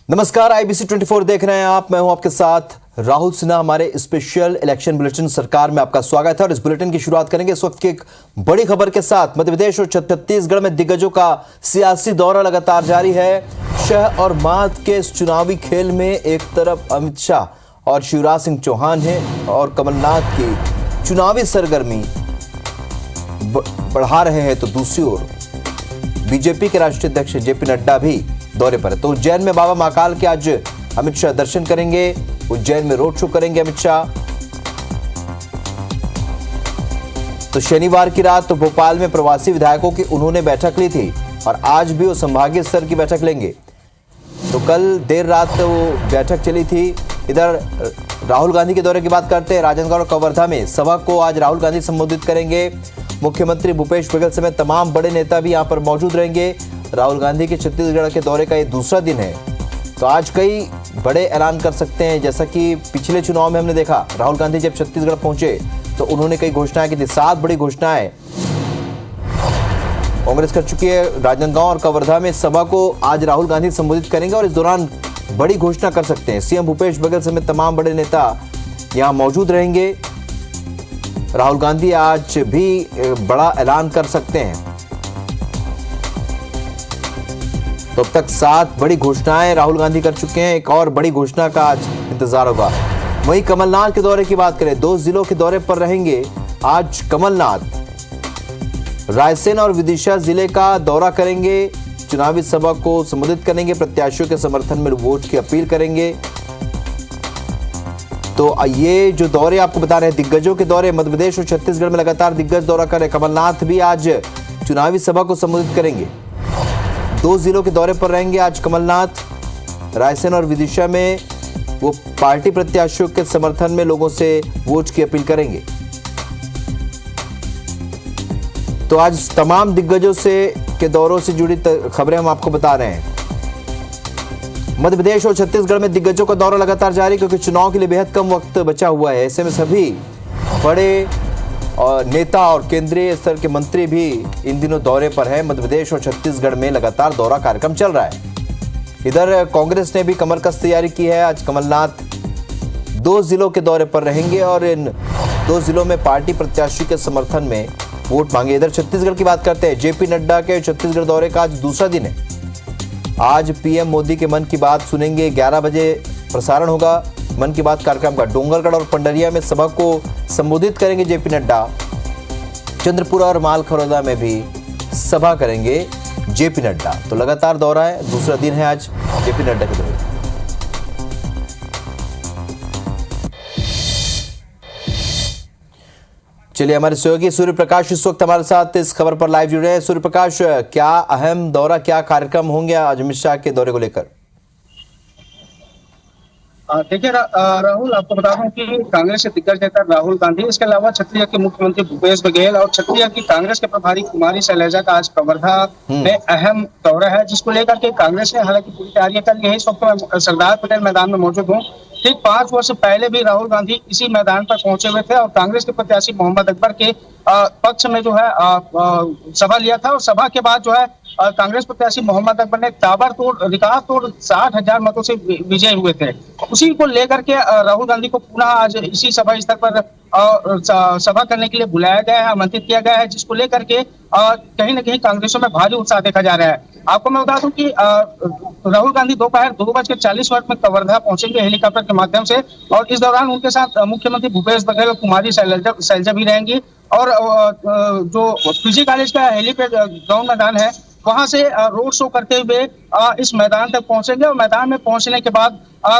नमस्कार, IBC 24 देख रहे हैं आप। मैं हूं आपके साथ राहुल सिन्हा। हमारे स्पेशल इलेक्शन बुलेटिन सरकार में आपका स्वागत है और इस बुलेटिन की शुरुआत करेंगे इस वक्त की एक बड़ी खबर के साथ। मध्य प्रदेश और छत्तीसगढ़ में दिग्गजों का सियासी दौरा लगातार जारी है। शह और मात के इस चुनावी खेल में एक तरफ अमित शाह और शिवराज सिंह चौहान हैं और कमलनाथ की चुनावी सरगर्मी बढ़ा रहे हैं, तो दूसरी ओर बीजेपी के राष्ट्रीय अध्यक्ष जेपी नड्डा भी दौरे पर है। तो उज्जैन में बाबा महाकाल के आज अमित शाह दर्शन करेंगे, उज्जैन में रोड शो करेंगे अमित शाह। तो शनिवार की रात तो भोपाल में प्रवासी विधायकों की उन्होंने बैठक ली थी और आज भी वो संभागीय स्तर की बैठक लेंगे। तो कल देर रात वो बैठक चली थी। इधर राहुल गांधी के दौरे की बात करते हैं। राजनांदगांव और कवर्धा में सभा को आज राहुल गांधी संबोधित करेंगे। मुख्यमंत्री भूपेश बघेल समेत तमाम बड़े नेता भी यहां पर मौजूद रहेंगे। राहुल गांधी के छत्तीसगढ़ के दौरे का ये दूसरा दिन है, तो आज कई बड़े ऐलान कर सकते हैं। जैसा कि पिछले चुनाव में हमने देखा, राहुल गांधी जब छत्तीसगढ़ पहुंचे तो उन्होंने कई घोषणाएं की थी। 7 बड़ी घोषणाएं कांग्रेस कर चुकी है। राजनांदगांव और कवर्धा में सभा को आज राहुल गांधी संबोधित करेंगे और इस दौरान बड़ी घोषणा कर सकते हैं। सीएम भूपेश बघेल समेत तमाम बड़े नेता यहां मौजूद रहेंगे। राहुल गांधी आज भी बड़ा ऐलान कर सकते हैं। तो अब तक 7 बड़ी घोषणाएं राहुल गांधी कर चुके हैं, एक और बड़ी घोषणा का आज इंतजार होगा। वहीं कमलनाथ के दौरे की बात करें, 2 जिलों के दौरे पर रहेंगे आज कमलनाथ। रायसेन और विदिशा जिले का दौरा करेंगे, चुनावी सभा को संबोधित करेंगे, प्रत्याशियों के समर्थन में वोट की अपील करेंगे। तो ये जो दौरे आपको बता रहे हैं, दिग्गजों के दौरे मध्य प्रदेश और छत्तीसगढ़ में लगातार दिग्गज दौरा कर रहे। कमलनाथ भी आज चुनावी सभा को संबोधित करेंगे। 2 जिलों के दौरे पर रहेंगे आज कमलनाथ। रायसेन और विदिशा में वो पार्टी प्रत्याशियों के समर्थन में लोगों से वोट की अपील करेंगे। तो आज तमाम दिग्गजों से के दौरों से जुड़ी खबरें हम आपको बता रहे हैं। मध्य प्रदेश और छत्तीसगढ़ में दिग्गजों का दौरा लगातार जारी, क्योंकि चुनाव के लिए बेहद कम वक्त बचा हुआ है। ऐसे में सभी बड़े और नेता और केंद्रीय स्तर के मंत्री भी इन दिनों दौरे पर है। मध्य प्रदेश और छत्तीसगढ़ में लगातार दौरा कार्यक्रम चल रहा है। इधर कांग्रेस ने भी कमर कस तैयारी की है। आज कमलनाथ 2 जिलों के दौरे पर रहेंगे और इन 2 जिलों में पार्टी प्रत्याशी के समर्थन में वोट मांगे। इधर छत्तीसगढ़ की बात करते हैं। जेपी नड्डा के छत्तीसगढ़ दौरे का आज दूसरा दिन है। आज पीएम मोदी के मन की बात सुनेंगे। 11 बजे प्रसारण होगा मन की बात कार्यक्रम का। डोंगरगढ़ और पंडरिया में सभा को संबोधित करेंगे जेपी नड्डा। चंद्रपुरा और मालखरौदा में भी सभा करेंगे जेपी नड्डा। तो लगातार दौरा है, दूसरा दिन है आज जेपी नड्डा के दौरे। चलिए, हमारे सहयोगी सूर्य प्रकाश इस वक्त हमारे साथ इस खबर पर लाइव जुड़े हैं। सूर्य प्रकाश, क्या अहम दौरा, क्या कार्यक्रम होंगे आज अमित शाह के दौरे को लेकर? देखिए राहुल, आपको बता दूं कि कांग्रेस के दिग्गज नेता राहुल गांधी, इसके अलावा छत्तीसगढ़ के मुख्यमंत्री भूपेश बघेल और छत्तीसगढ़ की कांग्रेस के प्रभारी कुमारी शैलजा का आज कवर्धा में अहम दौरा है, जिसको लेकर के कांग्रेस ने हालांकि पूरी तैयारियां कर ली है। इस वक्त मैं सरदार पटेल मैदान में मौजूद हूँ। ठीक 5 वर्ष पहले भी राहुल गांधी इसी मैदान पर पहुंचे हुए थे और कांग्रेस के प्रत्याशी मोहम्मद अकबर के पक्ष में जो है सभा लिया था। और सभा के बाद जो है कांग्रेस प्रत्याशी मोहम्मद अकबर ने ताबड़तोड़ रिकॉर्ड तोड़ 60,000 मतों से विजयी हुए थे। उसी को लेकर के राहुल गांधी को पुनः आज इसी सभा स्थल पर सभा करने के लिए बुलाया गया है, आमंत्रित किया गया है, जिसको लेकर के कहीं न कहीं कांग्रेसों में भारी उत्साह देखा जा रहा है। आपको मैं बता दूं कि राहुल गांधी दोपहर 2:40 में कवर्धा पहुंचेंगे हेलीकॉप्टर के माध्यम से और इस दौरान उनके साथ मुख्यमंत्री भूपेश बघेल और कुमारी शैलजा भी रहेंगी। और जो पीजी कॉलेज का हेलीपैड ग्राउंड मैदान है, वहां से रोड शो करते हुए इस मैदान तक पहुंचेंगे और मैदान में पहुंचने के बाद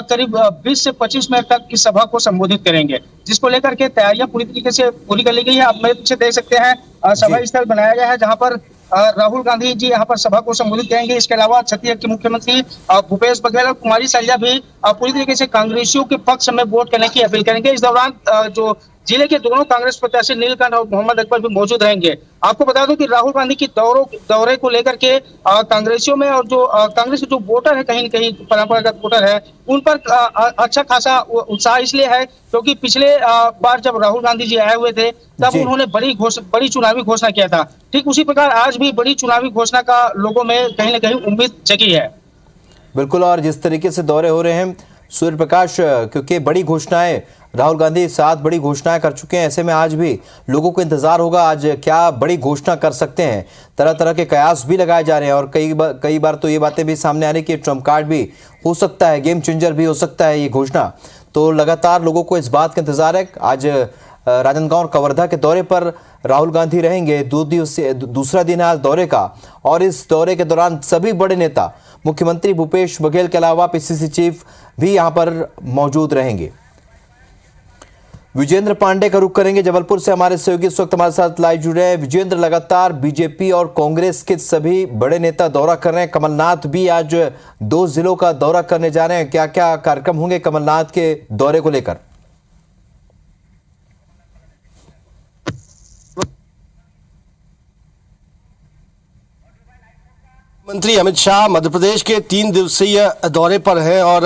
करीब 20 से 25 मिनट तक इस सभा को संबोधित करेंगे, जिसको लेकर के तैयारियां पूरी तरीके से पूरी कर ली गई है। आप मेरे पीछे देख सकते हैं सभा स्थल बनाया गया है, जहां पर राहुल गांधी जी यहाँ पर सभा को संबोधित करेंगे। इसके अलावा छत्तीसगढ़ के मुख्यमंत्री भूपेश बघेल और कुमारी शैलजा भी पूरी तरीके से कांग्रेसियों के पक्ष में वोट करने की अपील करेंगे। इस दौरान जो जिले के दोनों कांग्रेस प्रत्याशी नीलकंठ और मोहम्मद अकबर भी मौजूद रहेंगे। आपको बता दूं कि राहुल गांधी की दौरे को लेकर के कांग्रेसियों में और जो कांग्रेस के जो वोटर है, कहीं न कहीं परंपरागत वोटर है, उन पर अच्छा खासा उत्साह इसलिए है क्योंकि पिछले बार जब राहुल गांधी जी आए हुए थे तब उन्होंने बड़ी चुनावी घोषणा किया था। ठीक उसी प्रकार आज भी बड़ी चुनावी घोषणा का लोगों में कहीं न कहीं उम्मीद जगी है। बिल्कुल, और जिस तरीके से दौरे हो रहे हैं सूर्य प्रकाश, क्योंकि बड़ी घोषणाएं राहुल गांधी 7 बड़ी घोषणाएं कर चुके हैं, ऐसे में आज भी लोगों को इंतजार होगा आज क्या बड़ी घोषणा कर सकते हैं। तरह तरह के कयास भी लगाए जा रहे हैं और कई बार तो ये बातें भी सामने आ रही कि ट्रम्प कार्ड भी हो सकता है, गेम चेंजर भी हो सकता है ये घोषणा। तो लगातार लोगों को इस बात का इंतजार है। आज राजनांदगांव और कवर्धा के दौरे पर राहुल गांधी रहेंगे, 2 दिवसीय दूसरा दिन है आज दौरे का, और इस दौरे के दौरान सभी बड़े नेता मुख्यमंत्री भूपेश बघेल के अलावा पीसीसी चीफ भी यहां पर मौजूद रहेंगे। विजेंद्र पांडे का रुख करेंगे जबलपुर से, हमारे सहयोगी इस वक्त हमारे साथ लाइव जुड़े हैं। विजेंद्र, लगातार बीजेपी और कांग्रेस के सभी बड़े नेता दौरा कर रहे हैं, कमलनाथ भी आज 2 जिलों का दौरा करने जा रहे हैं, क्या क्या कार्यक्रम होंगे कमलनाथ के दौरे को लेकर? मंत्री अमित शाह मध्य प्रदेश के 3 दिवसीय दौरे पर हैं और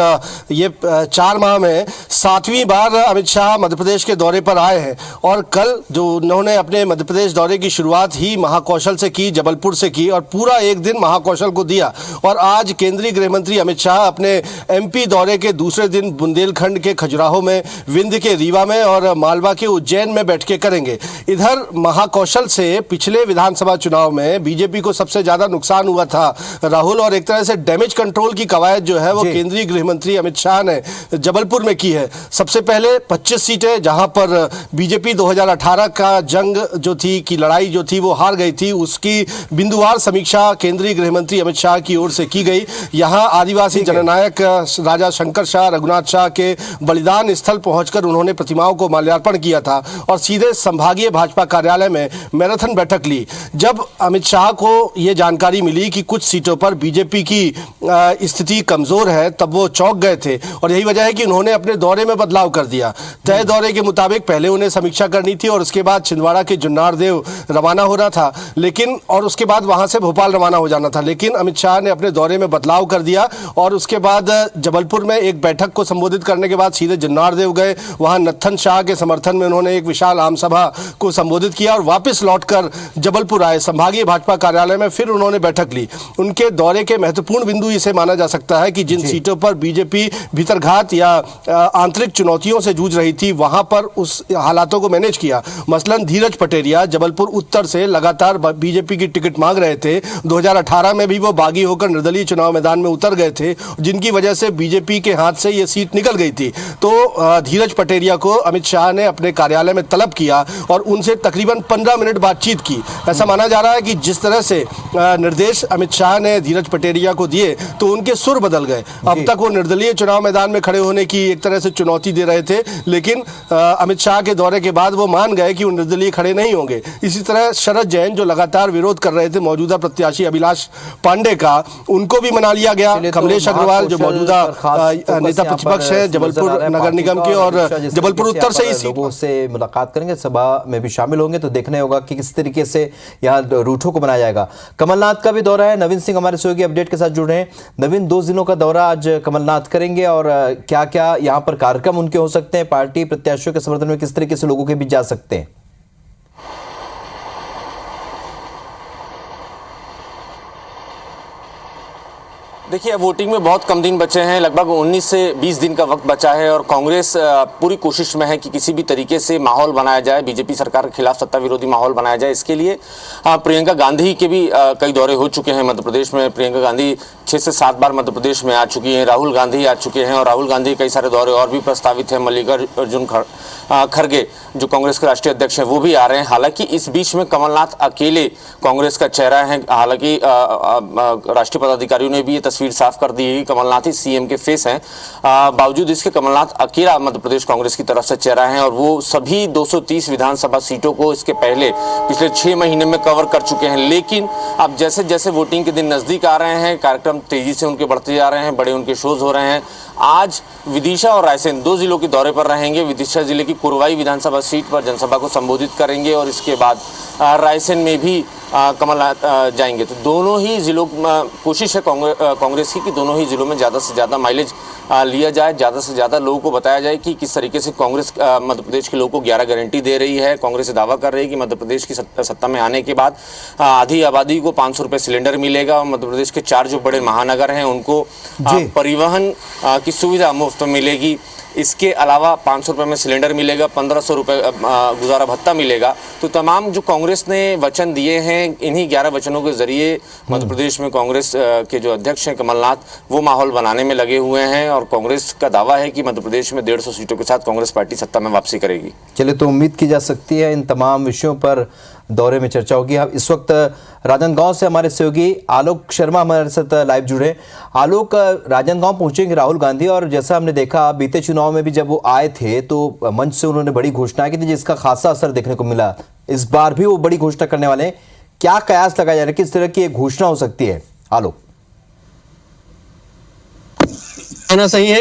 ये 4 माह में 7वीं बार अमित शाह मध्य प्रदेश के दौरे पर आए हैं। और कल जो उन्होंने अपने मध्य प्रदेश दौरे की शुरुआत ही महाकौशल से की, जबलपुर से की, और पूरा एक दिन महाकौशल को दिया। और आज केंद्रीय गृह मंत्री अमित शाह अपने एमपी दौरे के दूसरे दिन बुंदेलखंड के खजुराहो में, विंध्य के रीवा में और मालवा के उज्जैन में बैठकें करेंगे। इधर महाकौशल से पिछले विधानसभा चुनाव में बीजेपी को सबसे ज्यादा नुकसान हुआ था राहुल, और एक तरह से डैमेज कंट्रोल की कवायद जो है वो केंद्रीय गृह मंत्री अमित शाह ने जबलपुर में की है। सबसे पहले 25 सीटें जहां पर बीजेपी 2018 का जंग जो थी की लड़ाई जो थी वो हार गई थी, उसकी बिंदुवार समीक्षा केंद्रीय गृह मंत्री अमित शाह की ओर से की गई। यहां आदिवासी जननायक राजा शंकर शाह, रघुनाथ शाह के बलिदान स्थल पहुंचकर उन्होंने प्रतिमाओं को माल्यार्पण किया था और सीधे संभागीय भाजपा कार्यालय में मैराथन बैठक ली। जब अमित शाह को यह जानकारी मिली कि कुछ सीटों पर बीजेपी की स्थिति कमजोर है, तब वो चौंक गए थे और यही वजह है कि उन्होंने अपने दौरे में बदलाव कर दिया। तय दौरे के मुताबिक पहले उन्हें समीक्षा करनी थी और उसके बाद छिंदवाड़ा के जुन्नार देव रवाना हो रहा था, लेकिन और उसके बाद वहां से भोपाल रवाना हो जाना था, लेकिन अमित शाह ने अपने दौरे में बदलाव कर दिया और उसके बाद जबलपुर में एक बैठक को संबोधित करने के बाद सीधे जुन्नार देव गए। वहां नत्थन शाह के समर्थन में उन्होंने एक विशाल आम सभा को संबोधित किया और वापस लौटकर जबलपुर आए। संभागीय भाजपा कार्यालय में फिर उन्होंने बैठक ली। उनके दौरे के महत्वपूर्ण बिंदु इसे माना जा सकता है कि जिन सीटों पर बीजेपी भीतरघात या आंतरिक चुनौतियों से जूझ रही थी वहां पर उस हालातों को मैनेज किया। मसलन धीरज पटेरिया जबलपुर उत्तर से लगातार बीजेपी की टिकट मांग रहे थे। 2018 में भी वो बागी होकर निर्दलीय चुनाव मैदान में उतर गए थे, जिनकी वजह से बीजेपी के हाथ से ये सीट निकल गई थी। तो धीरज पटेरिया को अमित शाह ने अपने कार्यालय में तलब किया और उनसे तकरीबन 15 मिनट बातचीत की। ऐसा माना जा रहा है कि जिस तरह से निर्देश अमित शाह ने धीरज पटेरिया को दिए तो उनके सुर बदल गए। अब तक वो निर्दलीय चुनाव मैदान में खड़े होने की एक तरह से चुनौती दे रहे थे, लेकिन अमित शाह के दौरे के बाद वो मान गए कि वो निर्दलीय खड़े नहीं होंगे। इसी तरह शरद जैन जो लगातार विरोध कर रहे थे मौजूदा प्रत्याशी अभिलाष पांडे का, उनको भी मना लिया गया। कमलेश अग्रवाल जो मौजूदा नेता प्रतिपक्ष है जबलपुर नगर निगम के और जबलपुर उत्तर से ही लोगों से मुलाकात करेंगे, सभा में भी शामिल होंगे, तो देखना होगा कि किस तरीके से यहाँ रूठों को बनाया जाएगा। कमलनाथ का भी दौरा है। नवीन सिंह हमारे सहयोगी अपडेट के साथ जुड़ रहे हैं। नवीन, 2 जिलों का दौरा आज कमलनाथ करेंगे और क्या क्या यहाँ पर कार्यक्रम उनके हो सकते हैं, पार्टी प्रत्याशियों के समर्थन में किस तरीके से लोगों के बीच जा सकते हैं? देखिए, वोटिंग में बहुत कम दिन बचे हैं, लगभग 19 से 20 दिन का वक्त बचा है और कांग्रेस पूरी कोशिश में है कि किसी भी तरीके से माहौल बनाया जाए, बीजेपी सरकार के खिलाफ सत्ता विरोधी माहौल बनाया जाए। इसके लिए प्रियंका गांधी के भी कई दौरे हो चुके हैं मध्य प्रदेश में। प्रियंका गांधी 6 से 7 बार मध्य प्रदेश में आ चुकी हैं। राहुल गांधी आ चुके हैं और राहुल गांधी कई सारे दौरे और भी प्रस्तावित हैं। मल्लिकार्जुन खड़गे जो कांग्रेस के राष्ट्रीय अध्यक्ष हैं वो भी आ रहे हैं। हालांकि इस बीच में कमलनाथ अकेले कांग्रेस का चेहरा है। हालांकि राष्ट्रीय पदाधिकारियों ने भी ये तस्वीर साफ कर दी है कि कमलनाथ ही सीएम के फेस हैं। बावजूद इसके कमलनाथ अकेला मध्य प्रदेश कांग्रेस की तरफ से चेहरा है और वो सभी 230 विधानसभा सीटों को इसके पहले पिछले 6 महीने में कवर कर चुके हैं। लेकिन अब जैसे जैसे वोटिंग के दिन नजदीक आ रहे हैं, कार्यक्रम तेजी से उनके बढ़ते जा रहे हैं, बड़े उनके शोज हो रहे हैं। आज विदिशा और रायसेन 2 जिलों के दौरे पर रहेंगे। विदिशा जिले की कुरवाई विधानसभा सीट पर जनसभा को संबोधित करेंगे और इसके बाद रायसेन में भी कमलनाथ जाएंगे। तो दोनों ही जिलों कोशिश है कांग्रेस की कि दोनों ही जिलों में ज़्यादा से ज़्यादा माइलेज लिया जाए, ज़्यादा से ज़्यादा लोगों को बताया जाए कि किस तरीके से कांग्रेस मध्य प्रदेश के लोगों को 11 गारंटी दे रही है। कांग्रेस दावा कर रही है कि मध्य प्रदेश की सत्ता में आने के बाद आधी आबादी को 500 रुपये सिलेंडर मिलेगा और मध्य प्रदेश के 4 जो बड़े महानगर हैं उनको परिवहन की सुविधा मुफ्त मिलेगी। इसके अलावा 500 रुपये में सिलेंडर मिलेगा, 1500 रुपये गुजारा भत्ता मिलेगा। तो तमाम जो कांग्रेस ने वचन दिए हैं, इन्हीं 11 वचनों के जरिए मध्य प्रदेश में कांग्रेस के जो अध्यक्ष हैं कमलनाथ, वो माहौल बनाने में लगे हुए हैं और कांग्रेस का दावा है कि मध्य प्रदेश में 150 सीटों के साथ कांग्रेस पार्टी सत्ता में वापसी करेगी। चलिए, तो उम्मीद की जा सकती है इन तमाम विषयों पर दौरे में चर्चा होगी। अब इस वक्त राजनांदगांव से हमारे सहयोगी आलोक शर्मा हमारे साथ लाइव जुड़े। आलोक, राजनांदगांव पहुंचेंगे राहुल गांधी और जैसा हमने देखा बीते चुनाव में भी जब वो आए थे तो मंच से उन्होंने बड़ी घोषणा की थी जिसका खासा असर देखने को मिला। इस बार भी वो बड़ी घोषणा करने वाले हैं, क्या कयास लगाया जा रहा है, किस तरह की एक घोषणा हो सकती है? आलोक, कहना सही है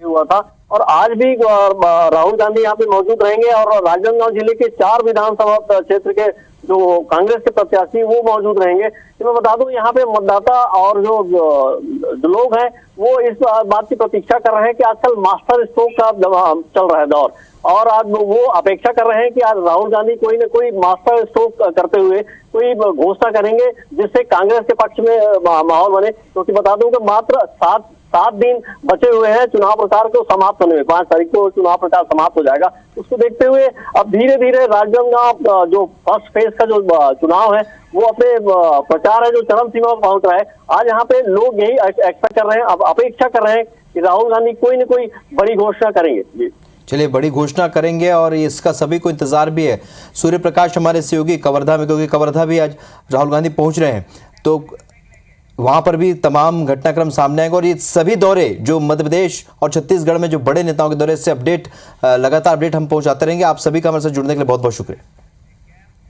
हुआ था और आज भी राहुल गांधी यहाँ पे मौजूद रहेंगे और राजनांदगांव जिले के 4 विधानसभा क्षेत्र के जो कांग्रेस के प्रत्याशी वो मौजूद रहेंगे। तो मैं बता दूं यहाँ पे मतदाता और जो लोग हैं वो इस बात की प्रतीक्षा कर रहे हैं कि आजकल मास्टर स्ट्रोक का चल रहा है दौर और आज वो अपेक्षा कर रहे हैं कि आज राहुल गांधी कोई न कोई मास्टर स्ट्रोक करते हुए कोई घोषणा करेंगे जिससे कांग्रेस के पक्ष में माहौल बने। क्योंकि बता दूं कि मात्र 7 दिन बचे हुए हैं चुनाव प्रचार को समाप्त होने में। 5 तारीख को चुनाव प्रचार समाप्त हो जाएगा। उसको देखते हुए अब धीरे धीरे राजनांदगांव जो फर्स्ट फेज का जो चुनाव है वो अपने प्रचार है जो चरम सीमा पर पहुंच रहा है। आज यहाँ पे लोग यही एक्सपेक्ट कर रहे हैं, अब अपेक्षा कर रहे हैं कि राहुल गांधी कोई न कोई बड़ी घोषणा करेंगे। जी चलिए, बड़ी घोषणा करेंगे और इसका सभी को इंतजार भी है। सूर्य प्रकाश हमारे सहयोगी कवर्धा में, क्योंकि कवर्धा भी आज राहुल गांधी पहुंच रहे हैं तो वहां पर भी तमाम घटनाक्रम सामने आएंगे और ये सभी दौरे जो मध्य प्रदेश और छत्तीसगढ़ में जो बड़े नेताओं के दौरे से लगातार अपडेट हम पहुंचाते रहेंगे। आप सभी का हमारे साथ जुड़ने के लिए बहुत बहुत शुक्रिया।